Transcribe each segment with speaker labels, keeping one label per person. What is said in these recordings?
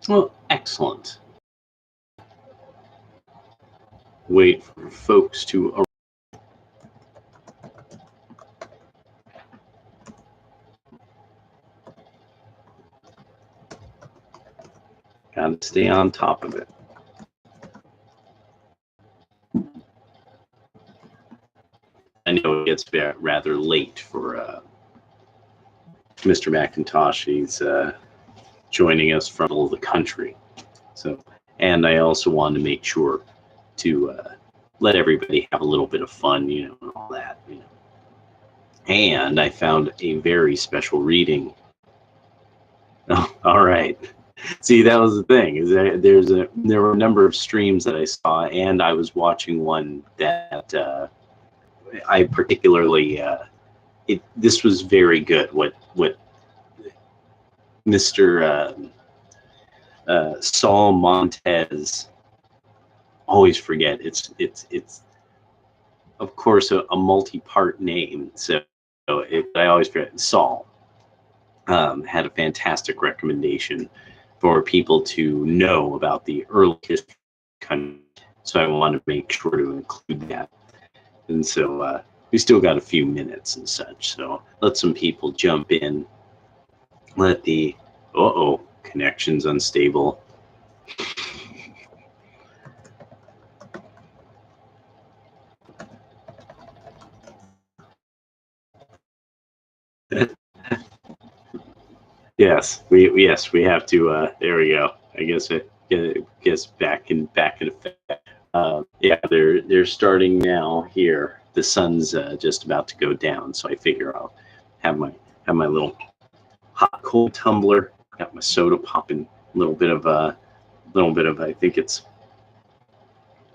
Speaker 1: Well, excellent. Wait for folks to arrive. Got to stay on top of it. I know it gets rather late for Mr. McIntosh. He's joining us from all the country. So, and I also want to make sure to let everybody have a little bit of fun, you know, and all that, you know. And I found a very special reading. Oh, all right. See, that was the thing. Is there were a number of streams that I saw, and I was watching one that I particularly this was very good. What Mr. Saul Montez, always forget. It's of course a multi-part name, so I always forget. Saul had a fantastic recommendation for people to know about the early history of the country, so I want to make sure to include that. And so we still got a few minutes and such, so let some people jump in. Let the connection's unstable. Yes, we have to. There we go. I guess back in effect. Yeah, they're starting now here. The sun's just about to go down, so I figure I'll have my little hot cold tumbler. Got my soda popping. A little bit of I think it's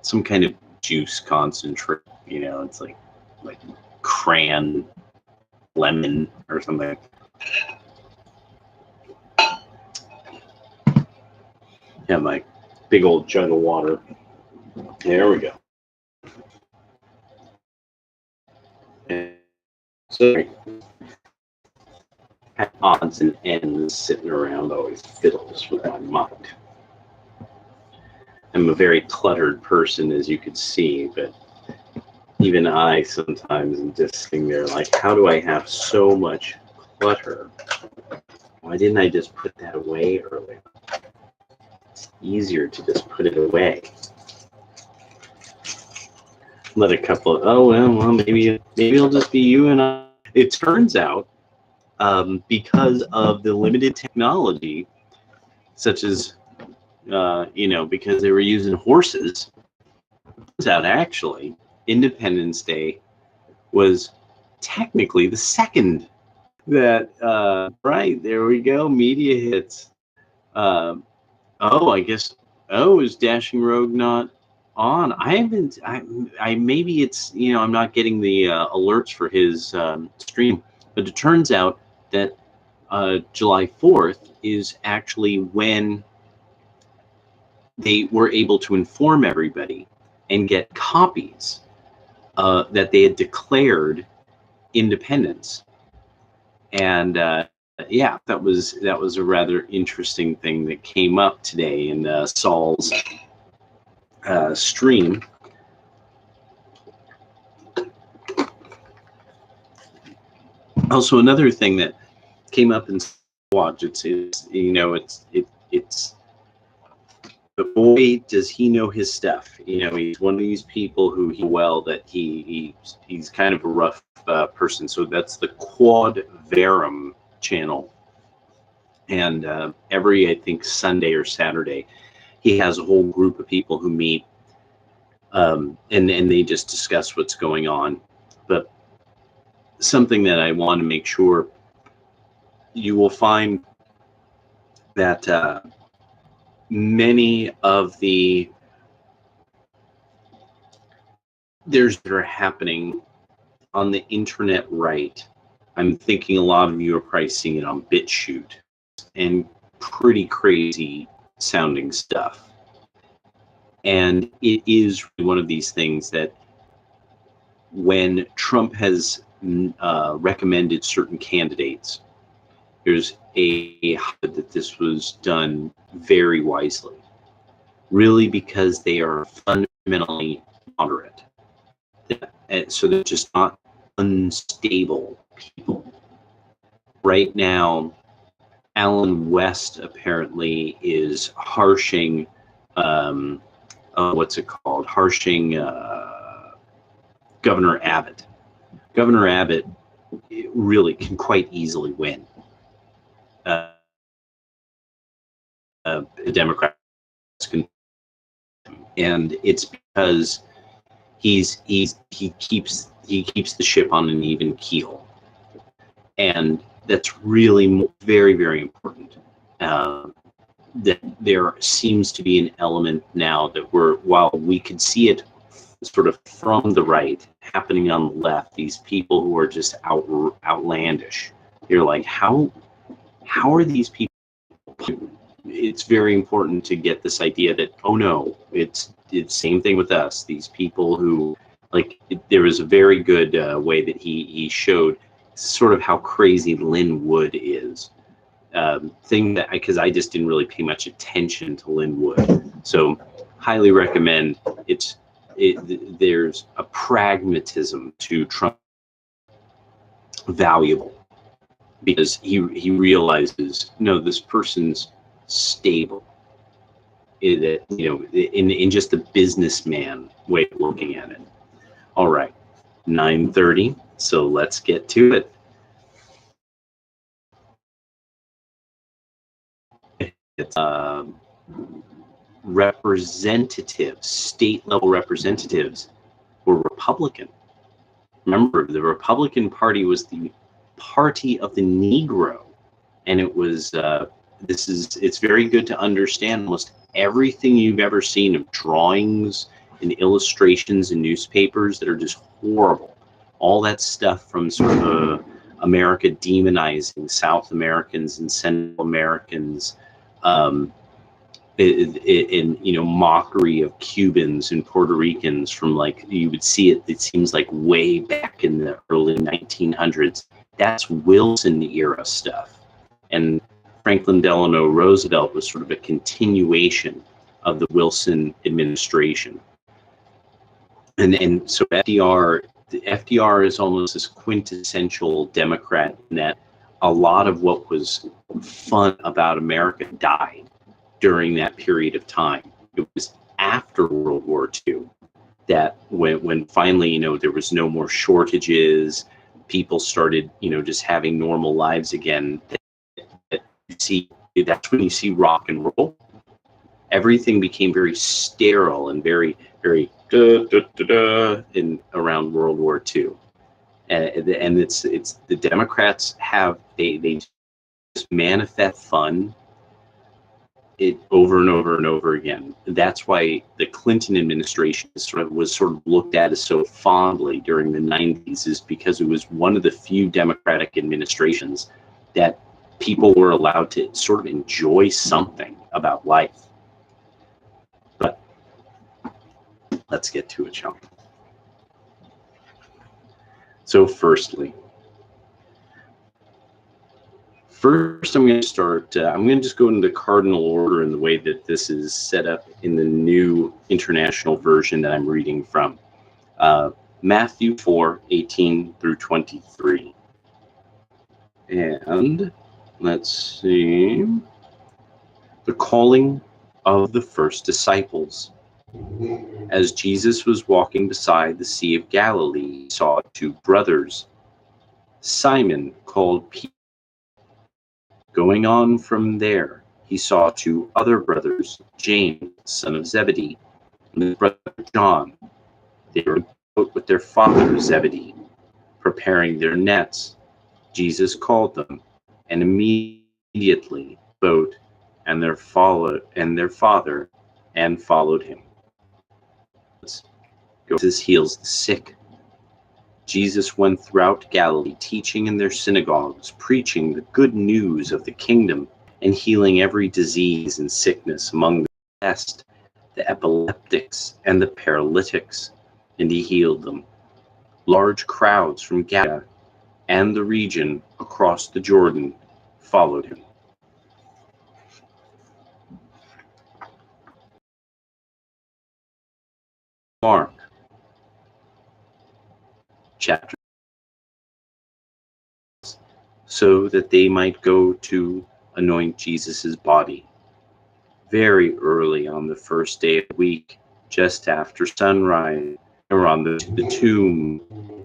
Speaker 1: some kind of juice concentrate. You know, it's like cran lemon or something. Yeah, my big old jug of water. There we go. Sorry. Odds and ends sitting around always fiddles with my mind. I'm a very cluttered person, as you could see, but even I sometimes am just sitting there like, how do I have so much clutter? Why didn't I just put that away earlier? It's easier to just put it away. Let a couple of, well, maybe it'll just be you and I. It turns out, because of the limited technology, such as, because they were using horses, turns out actually Independence Day was technically the second. That right, there we go. Media hits. I guess. Is Dashing Rogue not on? I haven't. I maybe it's I'm not getting the alerts for his stream, but it turns out that July 4th is actually when they were able to inform everybody and get copies that they had declared independence. And that was a rather interesting thing that came up today in Saul's stream. Also, another thing that came up in Watch, it's but boy, does he know his stuff. He's one of these people who he's kind of a rough person. So that's the Quad Verum channel. And every, I think, Sunday or Saturday, he has a whole group of people who meet and they just discuss what's going on. But something that I want to make sure you will find that many of the that are happening on the internet, right? I'm thinking a lot of you are probably seeing it on BitChute and pretty crazy sounding stuff. And it is one of these things that when Trump has recommended certain candidates, there's a hope that this was done very wisely, really, because they are fundamentally moderate. And so they're just not unstable people. Right now, Alan West apparently is harshing, what's it called? Harshing Governor Abbott. Governor Abbott really can quite easily win. The Democrats can, and it's because he keeps the ship on an even keel, and that's really very, very important. That there seems to be an element now that while we could see it sort of from the right happening on the left, these people who are just outlandish. You're like, how are these people? It's very important to get this idea that, oh no, it's same thing with us. These people who, like, there was a very good way that he showed sort of how crazy Lynn Wood is. Thing that, because I just didn't really pay much attention to Lynn Wood, so highly recommend. There's a pragmatism to Trump, valuable, because he realizes, no, this person's stable. In just the businessman way of looking at it. All right, 9:30. So let's get to it. It's representatives, state level representatives, were Republican. Remember, the Republican Party was the party of the Negro, and it was. It's very good to understand almost everything you've ever seen of drawings and illustrations in newspapers that are just horrible. All that stuff from sort of America demonizing South Americans and Central Americans, in mockery of Cubans and Puerto Ricans from, like, you would see it seems like way back in the early 1900s. That's Wilson era stuff. And Franklin Delano Roosevelt was sort of a continuation of the Wilson administration. And so FDR is almost this quintessential Democrat, in that a lot of what was fun about America died during that period of time. It was after World War II that when finally, there was no more shortages, people started, just having normal lives again. That's when you see rock and roll. Everything became very sterile and very, very in around World War II. And it's the Democrats they just manifest fun it over and over and over again. That's why the Clinton administration was sort of looked at as so fondly during the 90s, is because it was one of the few Democratic administrations that people were allowed to sort of enjoy something about life. But let's get to it, shall we? So first, I'm going to start, I'm going to just go into the cardinal order in the way that this is set up in the new international version that I'm reading from. Matthew 4:18 through 23. And let's see. The calling of the first disciples. As Jesus was walking beside the Sea of Galilee, he saw two brothers, Simon called Peter. Going on from there, he saw two other brothers, James, son of Zebedee, and his brother John. They were in the boat with their father Zebedee, preparing their nets. Jesus called them, and immediately the boat and their father followed him. Jesus heals the sick. Jesus went throughout Galilee, teaching in their synagogues, preaching the good news of the kingdom, and healing every disease and sickness among the oppressed, the epileptics, and the paralytics, and he healed them. Large crowds from Galilee and the region across the Jordan followed him. Mark chapter, so that they might go to anoint Jesus' body. Very early on the first day of the week, just after sunrise, they were on the tomb,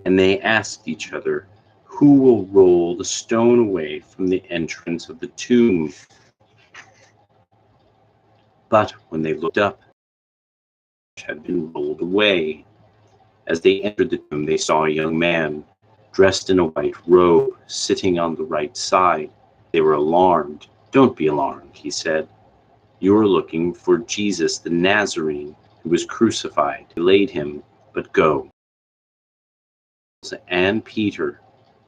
Speaker 1: and they asked each other, "Who will roll the stone away from the entrance of the tomb?" But when they looked up, it had been rolled away. As they entered the tomb, they saw a young man dressed in a white robe, sitting on the right side. They were alarmed. "Don't be alarmed," he said. "You are looking for Jesus the Nazarene, who was crucified. They laid him, but go. And Peter,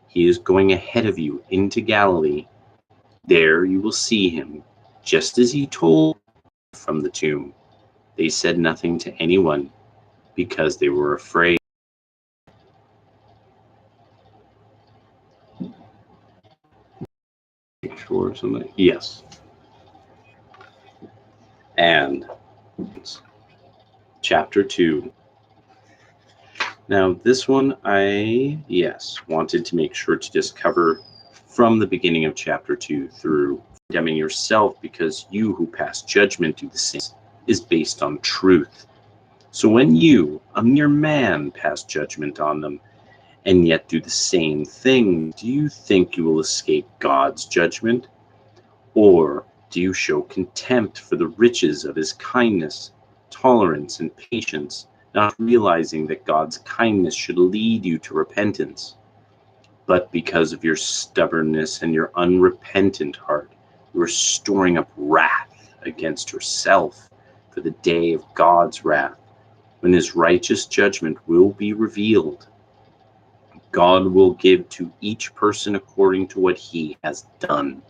Speaker 1: he is going ahead of you into Galilee. There you will see him, just as he told from the tomb." They said nothing to anyone, because they were afraid. Sure, something. Yes. And chapter 2. Now, this one wanted to make sure to just cover from the beginning of chapter 2 through condemning yourself, because you who pass judgment do the same, is based on truth. So when you, a mere man, pass judgment on them, and yet do the same thing, do you think you will escape God's judgment? Or do you show contempt for the riches of his kindness, tolerance, and patience, not realizing that God's kindness should lead you to repentance? But because of your stubbornness and your unrepentant heart, you are storing up wrath against yourself for the day of God's wrath, when his righteous judgment will be revealed. God will give to each person according to what he has done.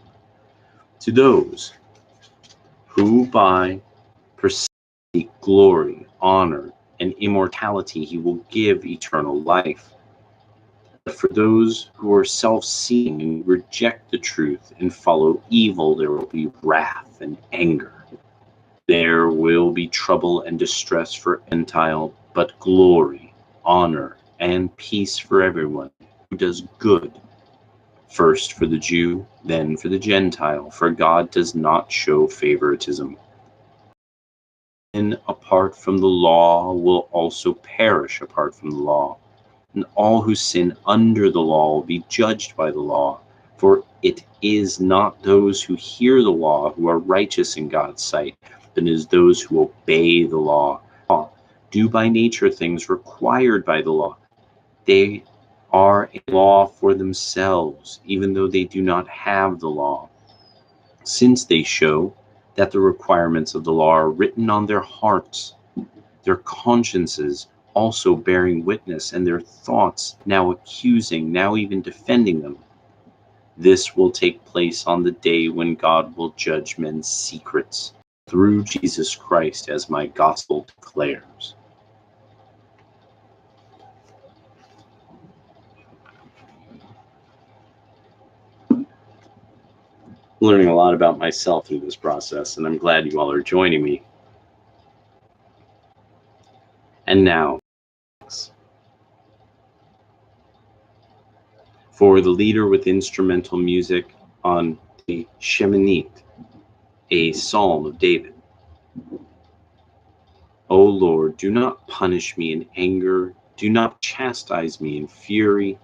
Speaker 1: To those who by seek glory, honor, and immortality, he will give eternal life. But for those who are self-seeking and reject the truth and follow evil, there will be wrath and anger. There will be trouble and distress for Gentile, but glory, honor, and peace for everyone who does good. First for the Jew, then for the Gentile, for God does not show favoritism. Sin apart from the law will also perish apart from the law, and all who sin under the law will be judged by the law. For it is not those who hear the law who are righteous in God's sight, but it is those who obey the law. Do by nature things required by the law. They are a law for themselves, even though they do not have the law, since they show that the requirements of the law are written on their hearts, their consciences also bearing witness, and their thoughts now accusing, now even defending them. This will take place on the day when God will judge men's secrets through Jesus Christ, as my gospel declares. Learning a lot about myself through this process, and I'm glad you all are joining me. And now, for the leader with instrumental music on the Sheminith, a psalm of David. O Lord, do not punish me in anger, do not chastise me in fury.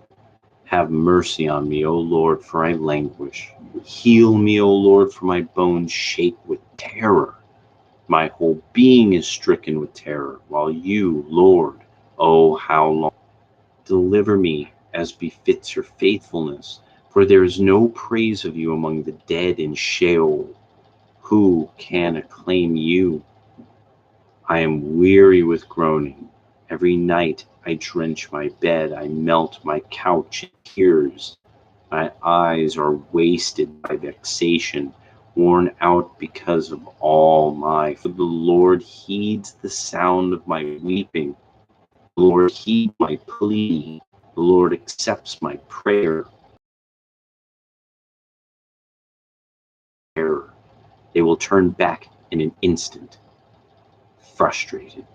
Speaker 1: Have mercy on me, O Lord, for I languish. Heal me, O Lord, for my bones shake with terror. My whole being is stricken with terror, while you, Lord, oh, how long? Deliver me as befits your faithfulness, for there is no praise of you among the dead in Sheol. Who can acclaim you? I am weary with groaning. Every night I drench my bed, I melt my couch in tears. My eyes are wasted by vexation, worn out because of all for the Lord heeds the sound of my weeping. The Lord heeds my plea. The Lord accepts my prayer. terror. They will turn back in an instant, frustrated.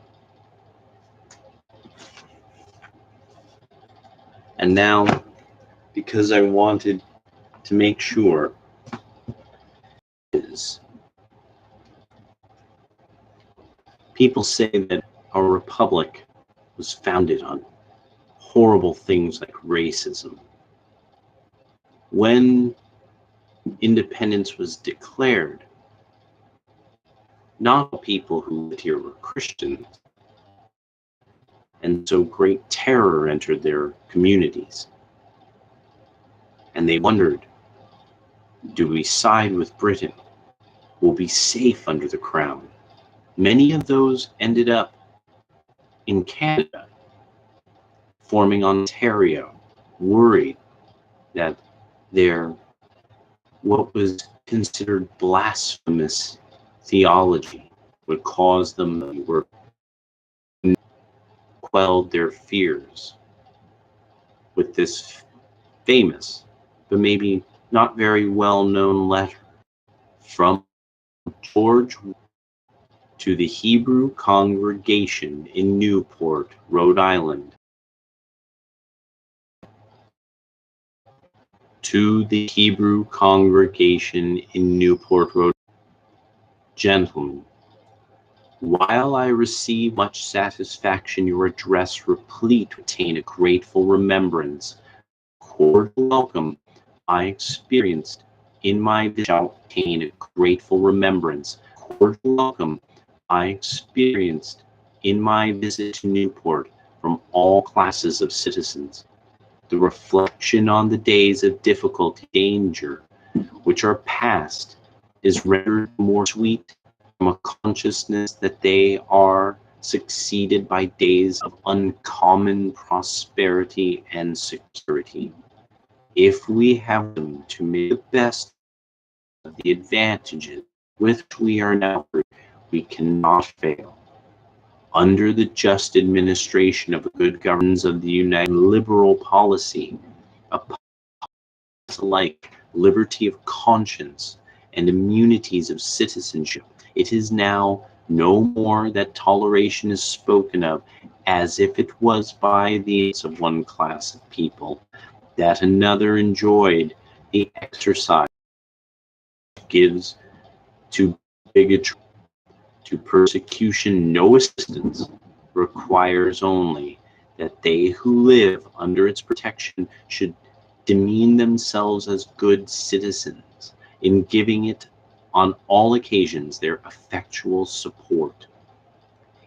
Speaker 1: And now, because I wanted to make sure, people say that our republic was founded on horrible things like racism. When independence was declared, not all people who lived here were Christians, and so great terror entered their communities. And they wondered, do we side with Britain? Will we be safe under the crown? Many of those ended up in Canada, forming Ontario, worried that their what was considered blasphemous theology would cause them to work, quelled their fears with this famous, but maybe not very well-known letter from George to the Hebrew congregation in Newport, Rhode Island. To the Hebrew congregation in Newport, Rhode Island. Gentlemen, while I receive much satisfaction, your address replete to attain a grateful remembrance, cordial welcome I experienced in my visit shall obtain a grateful remembrance, cordial welcome I experienced in my visit to Newport from all classes of citizens. The reflection on the days of difficulty, danger, which are past, is rendered more sweet from a consciousness that they are succeeded by days of uncommon prosperity and security. If we have them to make the best of the advantages with which we are now, we cannot fail. Under the just administration of the good governance of the United liberal policy, alike liberty of conscience and immunities of citizenship, it is now no more that toleration is spoken of as if it was by the aids of one class of people, that another enjoyed the exercise gives to bigotry, to persecution no assistance, requires only that they who live under its protection should demean themselves as good citizens, in giving it on all occasions their effectual support.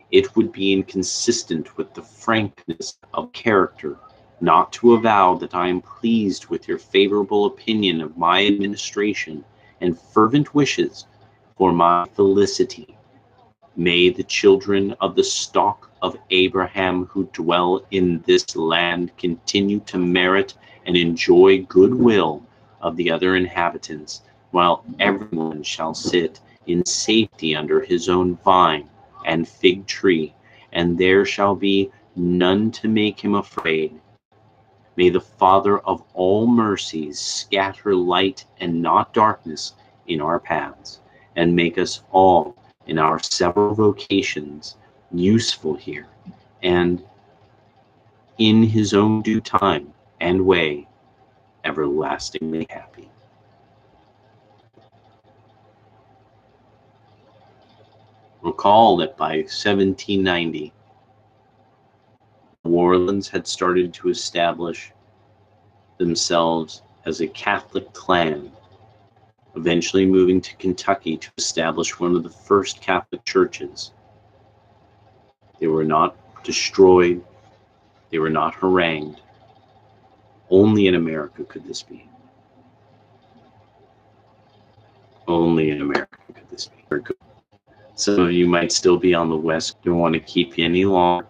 Speaker 1: It would be inconsistent with the frankness of character not to avow that I am pleased with your favorable opinion of my administration and fervent wishes for my felicity. May the children of the stock of Abraham who dwell in this land continue to merit and enjoy goodwill of the other inhabitants, while everyone shall sit in safety under his own vine and fig tree, and there shall be none to make him afraid. May the Father of all mercies scatter light and not darkness in our paths, and make us all in our several vocations useful here, and in his own due time and way everlastingly happy. Recall that by 1790, New Orleans had started to establish themselves as a Catholic clan, eventually moving to Kentucky to establish one of the first Catholic churches. They were not destroyed, they were not harangued. Only in America could this be. Only in America could this be. Some of you might still be on the West, don't want to keep you any longer.